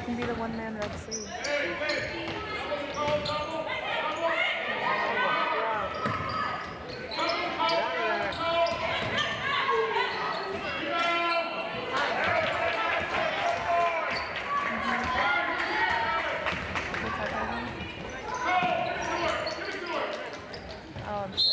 Can be the one-man Red Sea. Oh, I'm kidding.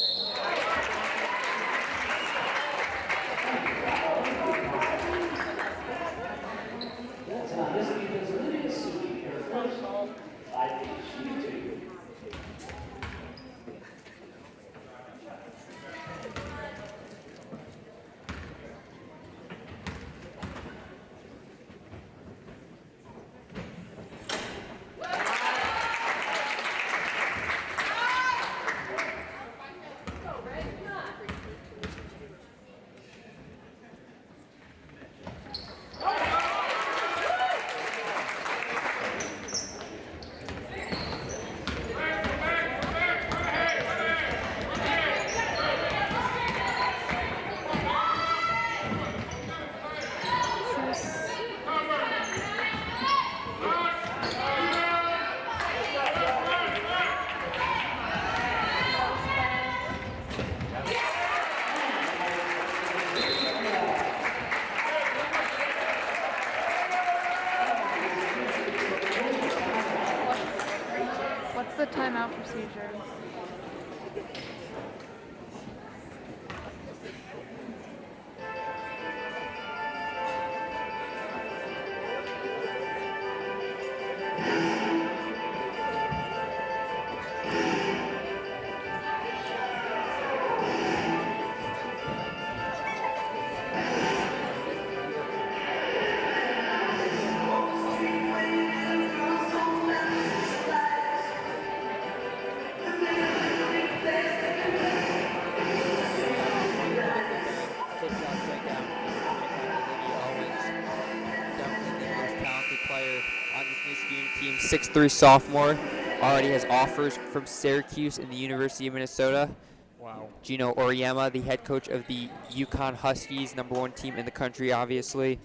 What's the timeout procedure? Player on this Niskayuna team, 6'3" sophomore, already has offers from Syracuse and the University of Minnesota. Wow. Gino Oriema, the head coach of the UConn Huskies, #1 team in the country, obviously.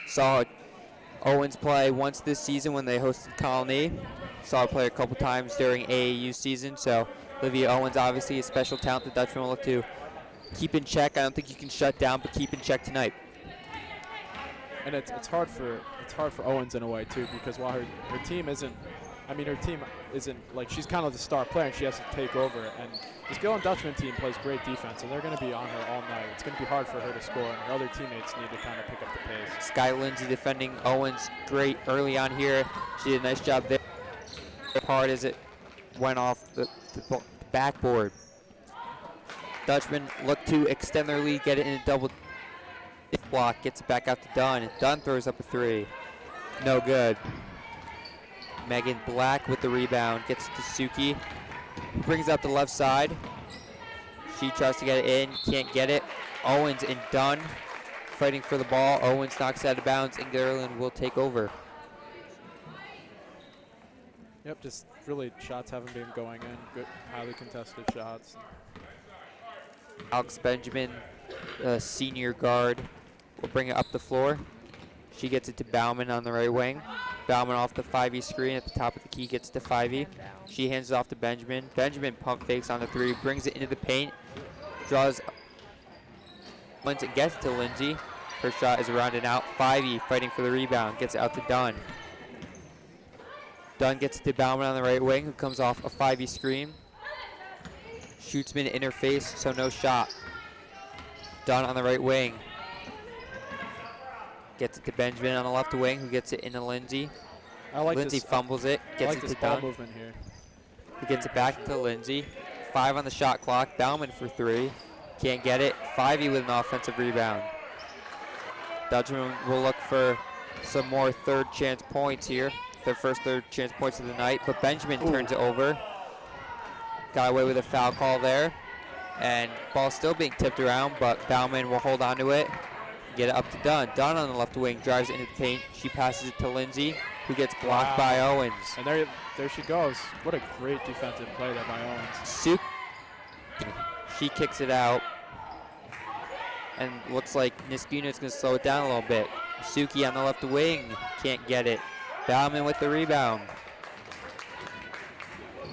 Saw Owens play once this season when they hosted Colony. Saw her play a couple times during AAU season, so Olivia Owens, obviously a special talent the Dutchman will look to keep in check. I don't think you can shut down, but keep in check tonight. And it's hard for Owens in a way too, because while her team isn't, her team isn't like, she's kind of the star player and she has to take over. And this Gillen Dutchman team plays great defense, and they're going to be on her all night. It's going to be hard for her to score, and her other teammates need to kind of pick up the pace. Sky Lindsay defending Owens great early on here. She did a nice job there. Hard as it went off the backboard. Dutchman looked to extend their lead, get it in a double block, gets it back out to Dunn. Dunn throws up a three. No good. Megan Black with the rebound, gets to Suki. Brings up the left side. She tries to get it in, can't get it. Owens and Dunn fighting for the ball. Owens knocks it out of bounds, and Garland will take over. Yep, just really shots haven't been going in. Good, highly contested shots. Alex Benjamin, senior guard, will bring it up the floor. She gets it to Bauman on the right wing. Bauman off the 5E screen at the top of the key, gets to 5E. And down. She hands it off to Benjamin. Benjamin pump fakes on the 3, brings it into the paint, draws once it gets to Lindsay. Her shot is around and out. 5E fighting for the rebound, gets it out to Dunn. Dunn gets it to Bauman on the right wing, who comes off a 5E screen. Shoots him in her face, so no shot. Dunn on the right wing. Gets it to Benjamin on the left wing, who gets it into Lindsay. I like Lindsay this, fumbles it, I gets like it this to ball Dunn, movement here. who gets it back to Lindsay. 5 on the shot clock. Bauman for 3. Can't get it. 5E with an offensive rebound. Dutchman will look for some more third chance points here. Their first third chance points of the night, but Benjamin turns it over. Got away with a foul call there. And ball still being tipped around, but Bauman will hold on to it. Get it up to Dunn. Dunn on the left wing drives it into the paint. She passes it to Lindsay, who gets blocked by Owens. And there she goes. What a great defensive play there by Owens. She kicks it out. And looks like Niskayuna is going to slow it down a little bit. Suki on the left wing. Can't get it. Bauman with the rebound.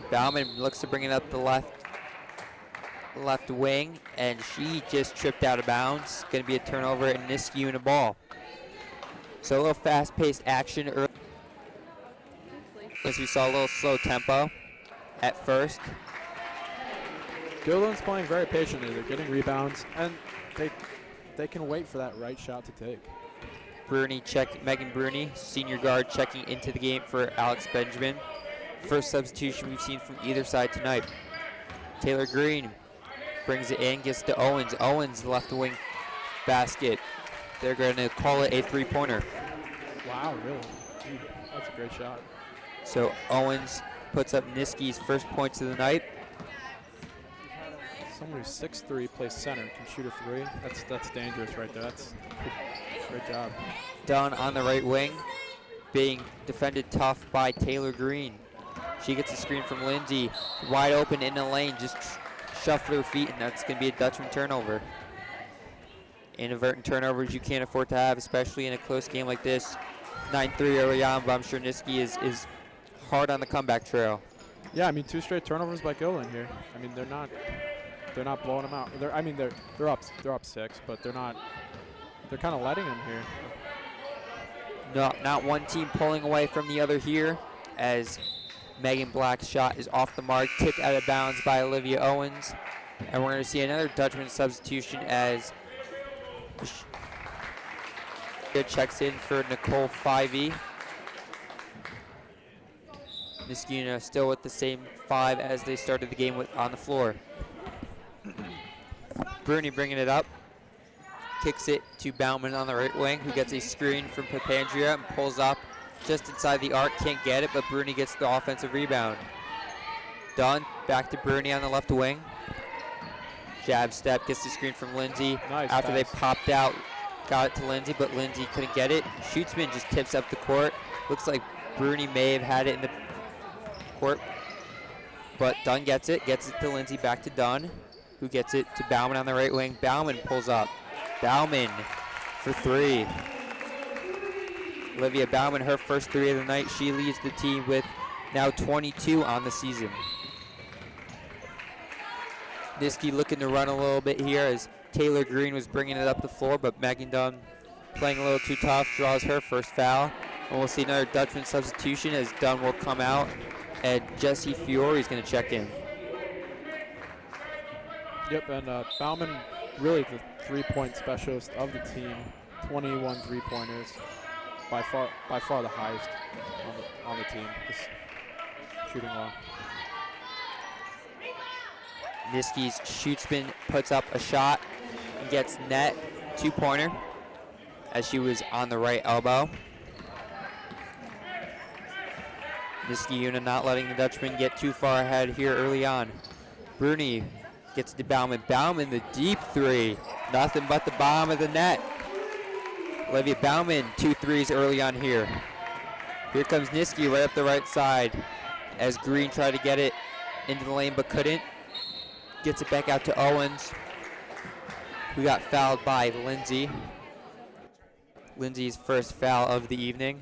Bauman looks to bring it up the left wing, and she just tripped out of bounds. Going to be a turnover and Niskayuna ball. So a little fast-paced action early. As we saw a little slow tempo at first. Gildan's playing very patiently. They're getting rebounds, and they can wait for that right shot to take. Megan Bruni, senior guard, checking into the game for Alex Benjamin. First substitution we've seen from either side tonight. Taylor Green brings it in, gets to Owens. Owens left wing basket. They're going to call it a 3-pointer. Wow, really? Dude, that's a great shot. So Owens puts up Niski's first points of the night. Someone who's 6'3", plays center, can shoot a 3. That's dangerous right there. That's great job. Dunn on the right wing, being defended tough by Taylor Green. She gets a screen from Lindsay, wide open in the lane, just shuffle her feet, and that's going to be a Dutchman turnover. Inadvertent turnovers you can't afford to have, especially in a close game like this. 9-3 early on, but I'm sure Niskay is hard on the comeback trail. Yeah, I mean 2 straight turnovers by Gildan here. I mean they're not blowing them out. They're up 6, but they're kind of letting them here. No, not one team pulling away from the other here, as Megan Black's shot is off the mark, tipped out of bounds by Olivia Owens. And we're going to see another Dutchman substitution as checks in for Nicole 5E. Niskayuna still with the same 5 as they started the game with on the floor. Bruni bringing it up. Kicks it to Bauman on the right wing, who gets a screen from Papandrea and pulls up just inside the arc. Can't get it, but Bruni gets the offensive rebound. Dunn back to Bruni on the left wing. Jab step, gets the screen from Lindsay. Nice After pass. they popped out, got it to Lindsay, but Lindsay couldn't get it. Shootsman just tips up the court. Looks like Bruni may have had it in the court, but Dunn gets it to Lindsay, back to Dunn, who gets it to Bauman on the right wing. Bauman pulls up. Bauman for 3. Olivia Bauman, her first 3 of the night. She leads the team with now 22 on the season. Niskay looking to run a little bit here as Taylor Green was bringing it up the floor, but Megan Dunn playing a little too tough, draws her first foul. And we'll see another Dutchman substitution as Dunn will come out, and Jesse Fiore is going to check in. Yep, and Bauman, really the 3-point specialist of the team. 21 3-pointers, by far the highest on the team. Just shooting well. Niskay's Shootsman puts up a shot and gets net 2-pointer as she was on the right elbow. Niskayuna not letting the Dutchman get too far ahead here early on. Bruni gets to Bauman. Bauman, the deep 3. Nothing but the bottom of the net. Olivia Bauman, 2 threes early on here. Here comes Niskay right up the right side as Green tried to get it into the lane but couldn't. Gets it back out to Owens, who got fouled by Lindsay. Lindsay's first foul of the evening.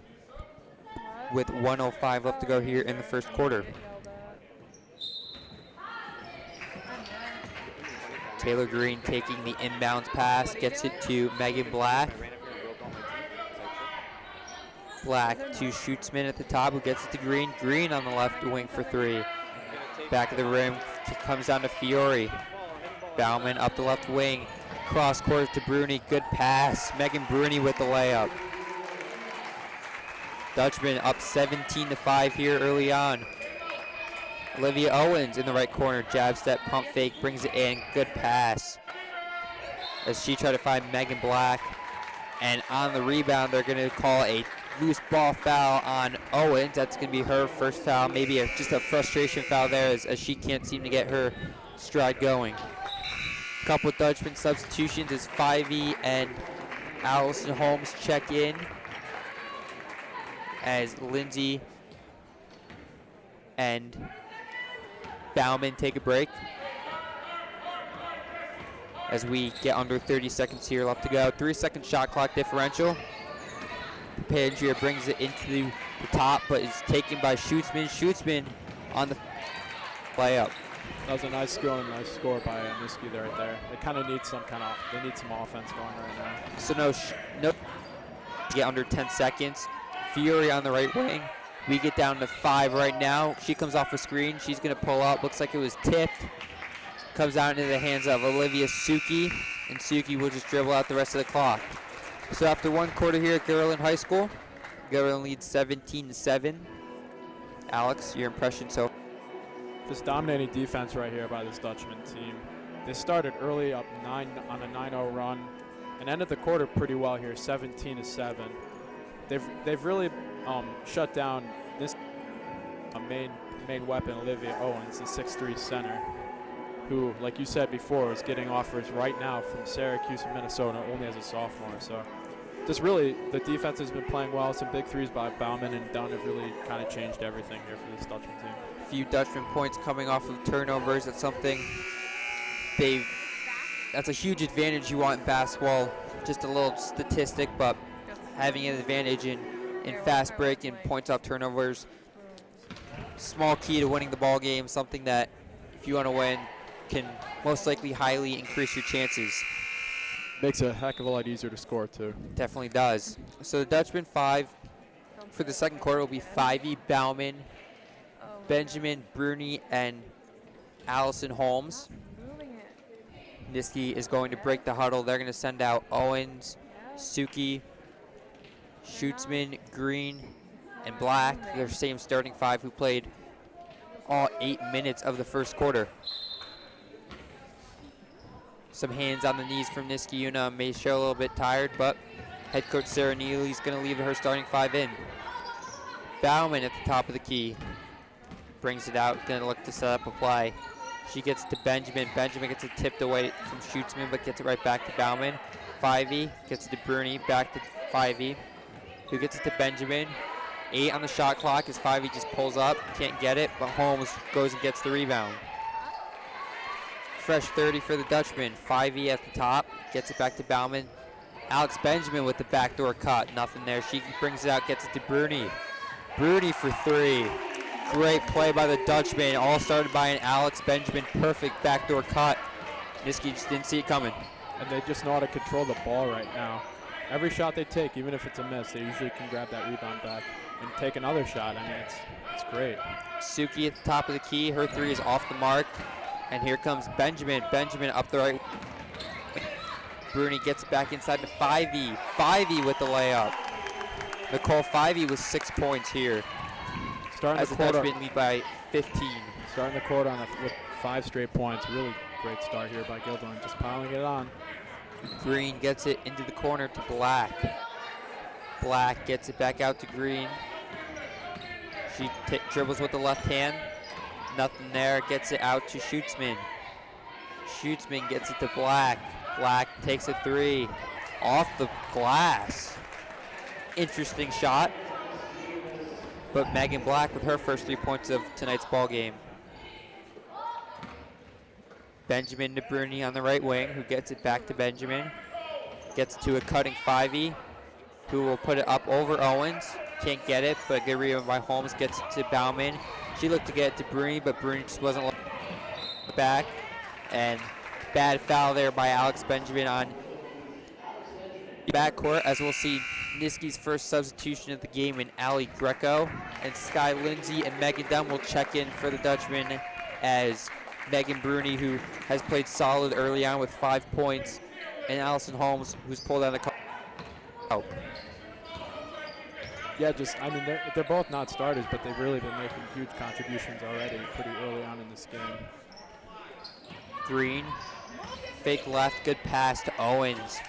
What? with 1:05 left to go here in the first quarter. Taylor Green taking the inbounds pass, gets it to Megan Black. Black to Schootzman at the top, who gets it to Green. Green on the left wing for three. Back of the rim, comes down to Fiore. Bauman up the left wing. Cross court to Bruni, good pass. Megan Bruni with the layup. Dutchman up 17-5 here early on. Olivia Owens in the right corner, jab step, pump fake, brings it in, good pass. As she tried to find Megan Black. And on the rebound, they're gonna call a loose ball foul on Owens. That's gonna be her first foul, maybe just a frustration foul there as she can't seem to get her stride going. Couple of Dutchman substitutions as 5E and Allison Holmes check in. As Lindsay and Bauman take a break. As we get under 30 seconds here left to go. 3-second shot clock differential. Pandria brings it into the top, but is taken by Schootzman. Schootzman on the layup. That was a nice skill and nice score by Niskayuna right there. They kind of need some they need some offense going right now. So no, get under 10 seconds. Fury on the right wing. We get down to 5 right now. She comes off a screen. She's gonna pull up. Looks like it was tipped. Comes out into the hands of Olivia Suki, and Suki will just dribble out the rest of the clock. So after one quarter here at Garland High School, Garland leads 17-7. Alex, your impression so? This dominating defense right here by this Dutchman team. They started early up on a 9-0 run and ended the quarter pretty well here, 17-7. They've really shut down this main weapon, Olivia Owens, the 6'3" center, who, like you said before, is getting offers right now from Syracuse and Minnesota, only as a sophomore. So just really, the defense has been playing well. Some big threes by Bauman and Dunn have really kind of changed everything here for this Dutchman team. A few Dutchman points coming off of turnovers. That's something that's a huge advantage you want in basketball. Just a little statistic, but having an advantage in fast break and points off turnovers, small key to winning the ball game, something that if you want to win can most likely highly increase your chances. Makes it a heck of a lot easier to score too. Definitely does. So the Dutchman 5 for the second quarter will be 5E Bauman, Benjamin Bruni, and Allison Holmes. Niski is going to break the huddle. They're going to send out Owens, Suki, Schootzman, Green, and Black. Their same starting 5 who played all 8 minutes of the first quarter. Some hands on the knees from Niskayuna. May show a little bit tired, but head coach Sarah Neely is going to leave her starting 5 in. Bauman at the top of the key. Brings it out, going to look to set up a play. She gets to Benjamin. Benjamin gets it tipped away from Schootzman, but gets it right back to Bauman. 5E gets it to Bruni, back to 5E, who gets it to Benjamin. 8 on the shot clock as 5E just pulls up, can't get it, but Holmes goes and gets the rebound. Fresh 30 for the Dutchman. 5E at the top, gets it back to Bauman. Alex Benjamin with the backdoor cut, nothing there. She brings it out, gets it to Bruni. Bruni for 3. Great play by the Dutchman, all started by an Alex Benjamin. Perfect backdoor cut. Niski just didn't see it coming. And they just know how to control the ball right now. Every shot they take, even if it's a miss, they usually can grab that rebound back and take another shot. I mean, it's great. Suki at the top of the key. Her 3 is off the mark. And here comes Benjamin. Benjamin up the right. Bruni gets back inside to 5E. 5E with the layup. Nicole 5E with 6 points here. Starting as the Dutchman lead by 15. Starting the quarter with 5 straight points. Really great start here by Gildan, just piling it on. Green gets it into the corner to Black. Black gets it back out to Green. She dribbles with the left hand. Nothing there. Gets it out to Schootzman. Schootzman gets it to Black. Black takes a 3 off the glass. Interesting shot. But Megan Black with her first 3 points of tonight's ball game. Benjamin to Bruni on the right wing, who gets it back to Benjamin. Gets to a cutting 5E, who will put it up over Owens. can't get it, but a good rebound by Holmes gets it to Bauman. She looked to get it to Bruni, but Bruni just wasn't looking back. And bad foul there by Alex Benjamin on the backcourt, as we'll see Niski's first substitution of the game in Allie Greco. And Sky Lindsay and Megan Dunn will check in for the Dutchman, as Megan Bruni, who has played solid early on with 5 points, and Allison Holmes, who's pulled out the call. Yeah, I mean, they're both not starters, but they've really been making huge contributions already pretty early on in this game. Green, fake left, good pass to Owens.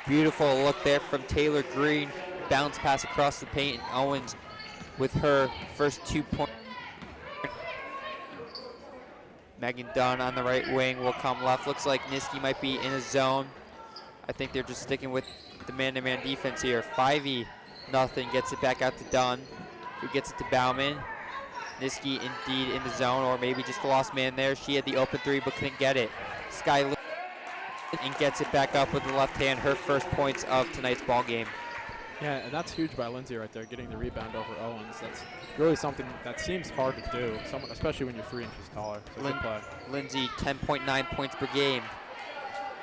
Beautiful look there from Taylor Green. Bounce pass across the paint, and Owens with her first 2 points. Megan Dunn on the right wing will come left. Looks like Niski might be in a zone. I think they're just sticking with the man-to-man defense here. 5-0, gets it back out to Dunn, who gets it to Bauman. Niski indeed in the zone, or maybe just the lost man there. She had the open three, but couldn't get it. Sky and gets it back up with the left hand, her first points of tonight's ball game. Yeah, and that's huge by Lindsay right there, getting the rebound over Owens. That's really something that seems hard to do, especially when you're 3 inches taller. So good play. Lindsay, 10.9 points per game.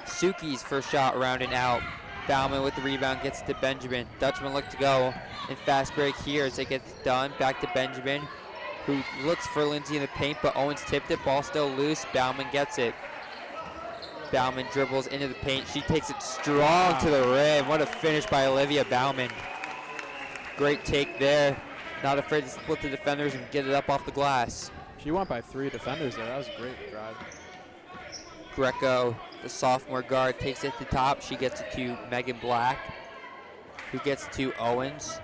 Suki's first shot rounding out. Bauman with the rebound, gets it to Benjamin. Dutchman look to go in fast break here as they get it done. Back to Benjamin, who looks for Lindsay in the paint, but Owens tipped it. Ball still loose. Bauman gets it. Bauman dribbles into the paint. She takes it strong to the rim. What a finish by Olivia Bauman. Great take there. Not afraid to split the defenders and get it up off the glass. She went by 3 defenders there. That was a great drive. Greco, the sophomore guard, takes it to the top. She gets it to Megan Black, who gets it to Owens.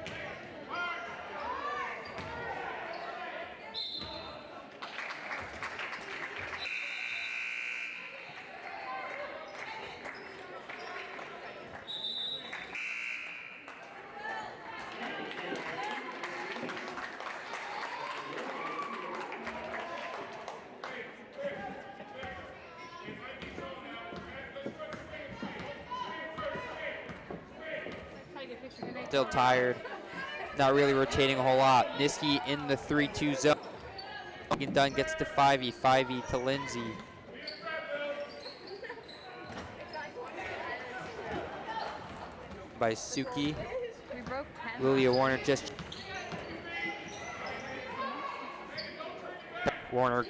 Still tired, not really rotating a whole lot. Niski in the 3-2 zone. Megan Dunn gets to 5-0, 5-0 to Lindsay. By Suki. We broke 10. Lilia Warner just. Warner.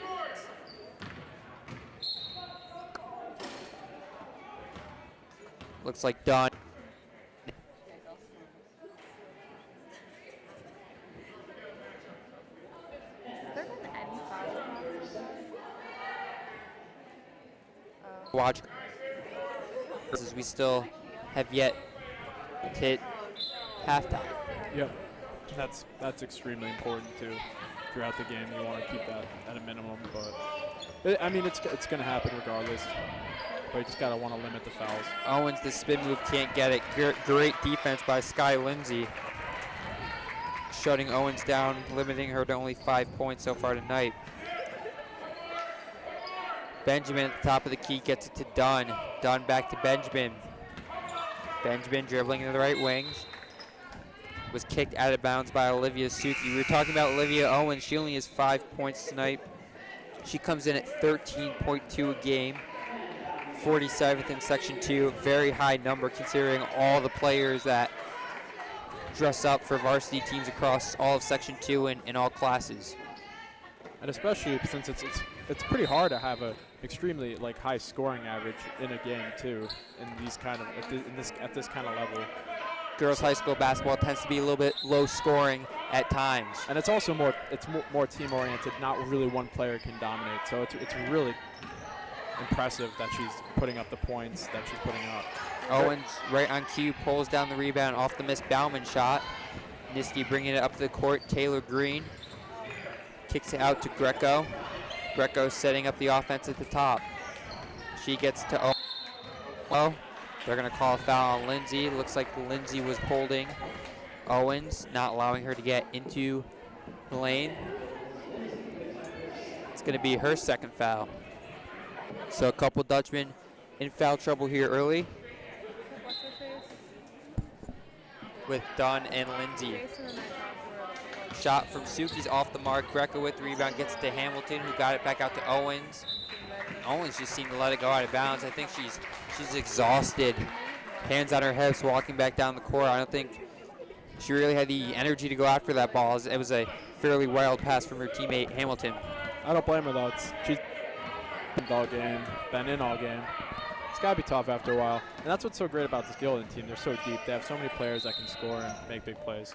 Looks like Dunn. Watch, as we still have yet to hit halftime. Yep, that's extremely important too. Throughout the game, you want to keep that at a minimum, but I mean it's going to happen regardless. But you just gotta want to limit the fouls. Owens, the spin move, can't get it. Great defense by Sky Lindsay, shutting Owens down, limiting her to only 5 points so far tonight. Benjamin at the top of the key gets it to Dunn. Dunn back to Benjamin. Benjamin dribbling into the right wings. Was kicked out of bounds by Olivia Suki. We were talking about Olivia Owens. She only has 5 points tonight. She comes in at 13.2 a game. 47th in Section 2. Very high number considering all the players that dress up for varsity teams across all of Section 2 and all classes. And especially since it's pretty hard to have a extremely high scoring average in a game too, in these kind of at this kind of level. Girls high school basketball tends to be a little bit low scoring at times. And it's also more team oriented. Not really one player can dominate. So it's really impressive that she's putting up the points that she's putting up. Owens right on cue pulls down the rebound off the missed Bauman shot. Niski bringing it up to the court. Taylor Green kicks it out to Greco. Greco setting up the offense at the top. She gets to Owens. Well, they're going to call a foul on Lindsay. Looks like Lindsay was holding Owens, not allowing her to get into the lane. It's going to be her second foul. So a couple Dutchmen in foul trouble here early. with Dunn and Lindsay. Jason and I talked for the Shot from Suki's off the mark. Greco with the rebound gets it to Hamilton, who got it back out to Owens. Owens just seemed to let it go out of bounds. I think she's exhausted. Hands on her hips, walking back down the court. I don't think she really had the energy to go after that ball. It was a fairly wild pass from her teammate Hamilton. I don't blame her though. She's been all game, been in all game. It's got to be tough after a while. And that's what's so great about this Gildan team. They're so deep. They have so many players that can score and make big plays.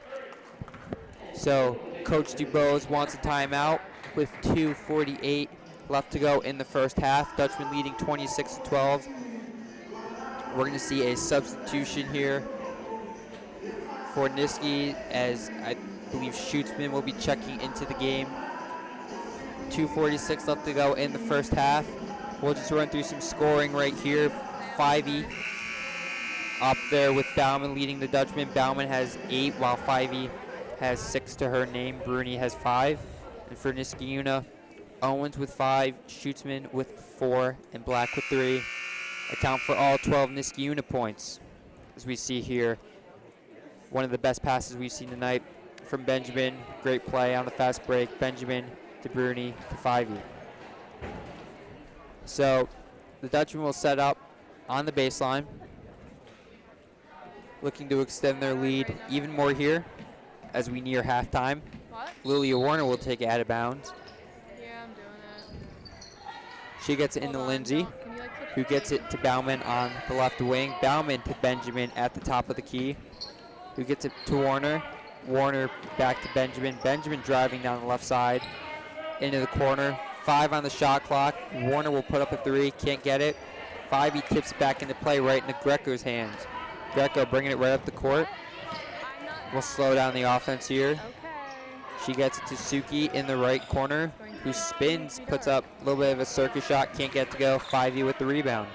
So Coach DuBose wants a timeout with 2:48 left to go in the first half. Dutchman leading 26-12. We're going to see a substitution here for Niski, as I believe Schutzman will be checking into the game. 2:46 left to go in the first half. We'll just run through some scoring right here. 5e up there with Bauman leading the Dutchman. Bauman has 8, while 5e has 6 to her name. Bruni has 5. And for Niskayuna, Owens with 5, Schutzman with 4, and Black with 3. Account for all 12 Niskayuna points. As we see here, one of the best passes we've seen tonight from Benjamin. Great play on the fast break. Benjamin to Bruni to 5e. So the Dutchman will set up on the baseline, looking to extend their lead even more here as we near halftime. What? Lilia Warner will take it out of bounds. Yeah, I'm doing it. She gets it into Lindsay, Can you, like, switch who gets it to Bauman on the left wing. Bauman to Benjamin at the top of the key, who gets it to Warner. Warner back to Benjamin. Benjamin driving down the left side into the corner. 5 on the shot clock. Warner will put up a 3, can't get it. 5e tips back into play right into Greco's hands. Greco bringing it right up the court. We'll slow down the offense here. Okay. She gets it to Suki in the right corner, who spins, puts up a little bit of a circus shot, can't get it to go. 5e with the rebound.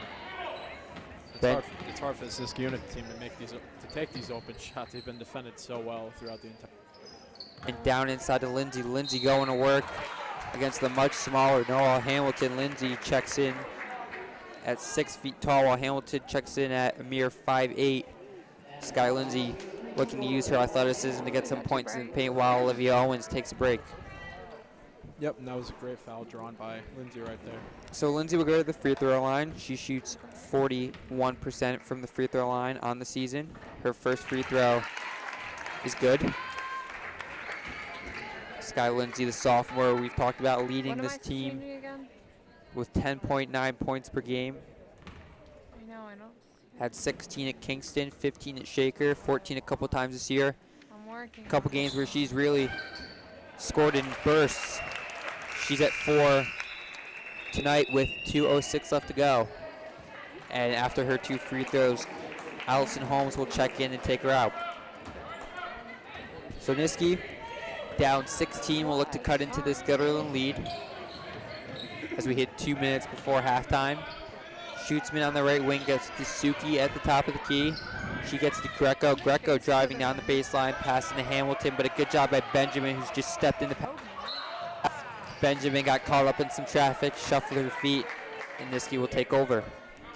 It's hard for this Niskayuna team to take these open shots. They've been defended so well throughout the entire. And down inside to Lindsay. Lindsay going to work against the much smaller Noah Hamilton. Lindsay checks in at 6 feet tall, while Hamilton checks in at a mere 5'8". Sky Lindsay looking to use her athleticism to get some points in the paint, while Olivia Owens takes a break. Yep, and that was a great foul drawn by Lindsay right there. So Lindsay will go to the free throw line. She shoots 41% from the free throw line on the season. Her first free throw is good. Sky Lindsay, the sophomore we've talked about, leading this team with 10.9 points per game. I know. Had 16 at Kingston, 15 at Shaker, 14 a couple times this year. I'm working. A couple games where she's really scored in bursts. She's at 4 tonight with 2:06 left to go. And after her 2 free throws, Allison Holmes will check in and take her out. So Niski, down 16, will look to cut into this Gutterland lead as we hit 2 minutes before halftime. Schutzman on the right wing gets to Suki at the top of the key. She gets to Greco. Greco driving down the baseline, passing to Hamilton, but a good job by Benjamin, who's just stepped in the pass. Benjamin got caught up in some traffic, shuffled her feet, and Niski will take over.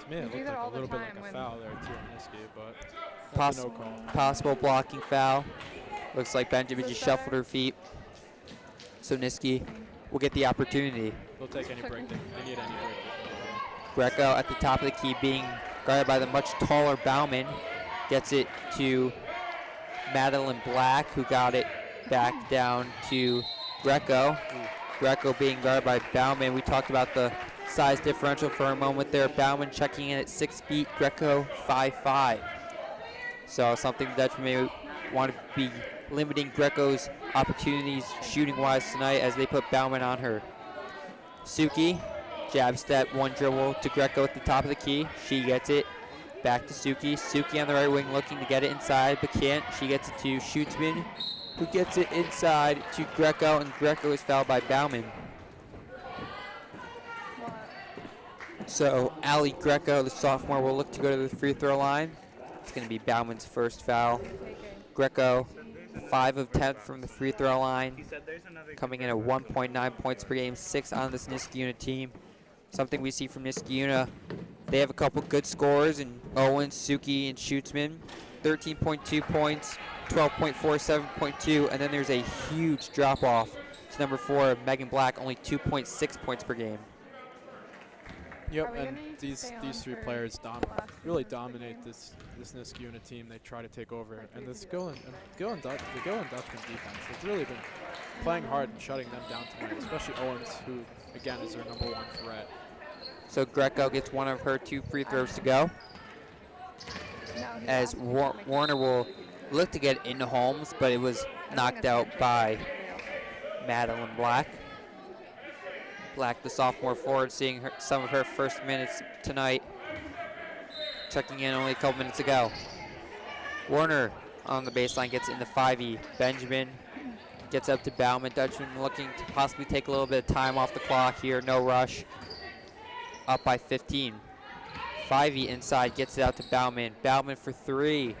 To me, it looked like a little bit like a foul there too on Niski, but no call. Possible blocking foul. Looks like Benjamin just shuffled her feet. So Niski will get the opportunity. They'll take any break. They need any break. Greco at the top of the key, being guarded by the much taller Bauman, gets it to Madeline Black, who got it back down to Greco. Greco being guarded by Bauman. We talked about the size differential for a moment there. Bauman checking in at 6 feet, Greco 5'5". So something the Dutch may want to be limiting Greco's opportunities shooting-wise tonight as they put Bauman on her. Suki, jab step, 1 dribble to Greco at the top of the key. She gets it back to Suki. Suki on the right wing looking to get it inside, but can't. She gets it to Schutzman, who gets it inside to Greco, and Greco is fouled by Bauman. So Ali Greco, the sophomore, will look to go to the free throw line. It's going to be Bauman's first foul. Greco, 5 of 10 from the free throw line, coming in at 1.9 points per game, 6 on this Niskayuna team. Something we see from Niskayuna, they have a couple good scorers in Owens, Suki, and Schutzman. 13.2 points, 12.4, 7.2, and then there's a huge drop off to number 4, Megan Black, only 2.6 points per game. Yep, Are we and gonna need to these stay on three for players the last few really minutes of the dominate game? this Niskayuna team. They try to take over, Like and we the do. Gill and Dutchman defense. It's really been playing hard and shutting them down tonight, especially Owens, who again is their #1 threat. So Greco gets one of her 2 free throws to go, No, he as asked me to make Warner will look to get into Holmes, but it was I don't think knocked it's out mentioned. by Real. Madeline Black. Black, the sophomore forward, seeing some of her first minutes tonight. Checking in only a couple minutes ago. Warner on the baseline gets into 5E. Benjamin gets up to Bauman. Dutchman looking to possibly take a little bit of time off the clock here. No rush. Up by 15. 5E inside, gets it out to Bauman. Bauman for 3.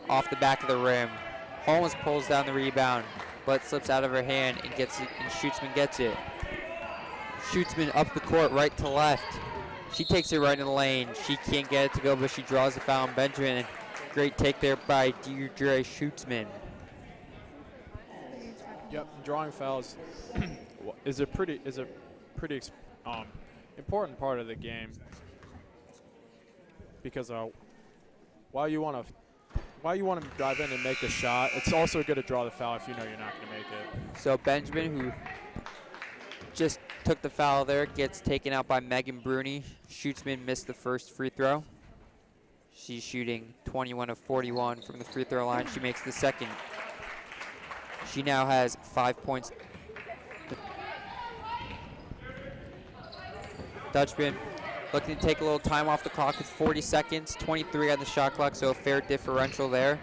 Off the back of the rim. Holmes pulls down the rebound, but slips out of her hand and gets it, and Schutzman gets it. Schutzman up the court, right to left. She takes it right in the lane. She can't get it to go, but she draws the foul on Benjamin. Great take there by Deirdre Schutzman. Yep, drawing fouls is a pretty important part of the game, because while you want to drive in and make the shot, it's also good to draw the foul if you know you're not going to make it. So Benjamin, who just took the foul there, gets taken out by Megan Bruni. Schutzman missed the first free throw. She's shooting 21 of 41 from the free throw line. She makes the second. She now has 5 points. Dutchman looking to take a little time off the clock with 40 seconds, 23 on the shot clock, so a fair differential there.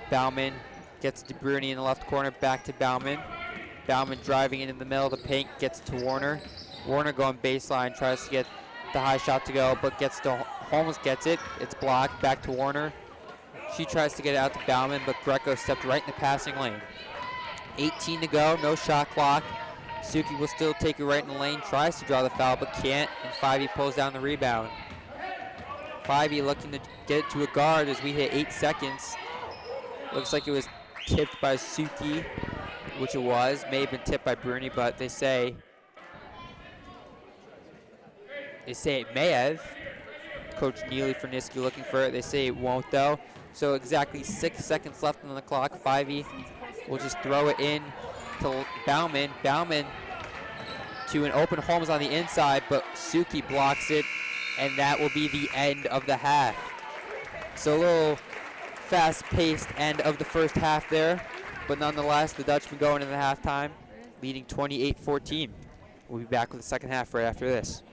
Bauman gets to Bruni in the left corner, back to Bauman. Bauman driving into the middle of the paint, gets to Warner. Warner going baseline, tries to get the high shot to go, but gets to Holmes, gets it. It's blocked, back to Warner. She tries to get it out to Bauman, but Greco stepped right in the passing lane. 18 to go, no shot clock. Suki will still take it right in the lane, tries to draw the foul, but can't, and 5E pulls down the rebound. 5E looking to get it to a guard as we hit 8 seconds. Looks like it was tipped by Suki, which it was. May have been tipped by Bruni, but they say it may have. Coach Neely for Niski looking for it. They say it won't, though. So exactly 6 seconds left on the clock. 5E will just throw it in to Bauman. Bauman to an open Holmes on the inside, but Suki blocks it, and that will be the end of the half. So a little fast-paced end of the first half there, but nonetheless, the Dutchmen going into halftime, leading 28-14. We'll be back with the second half right after this.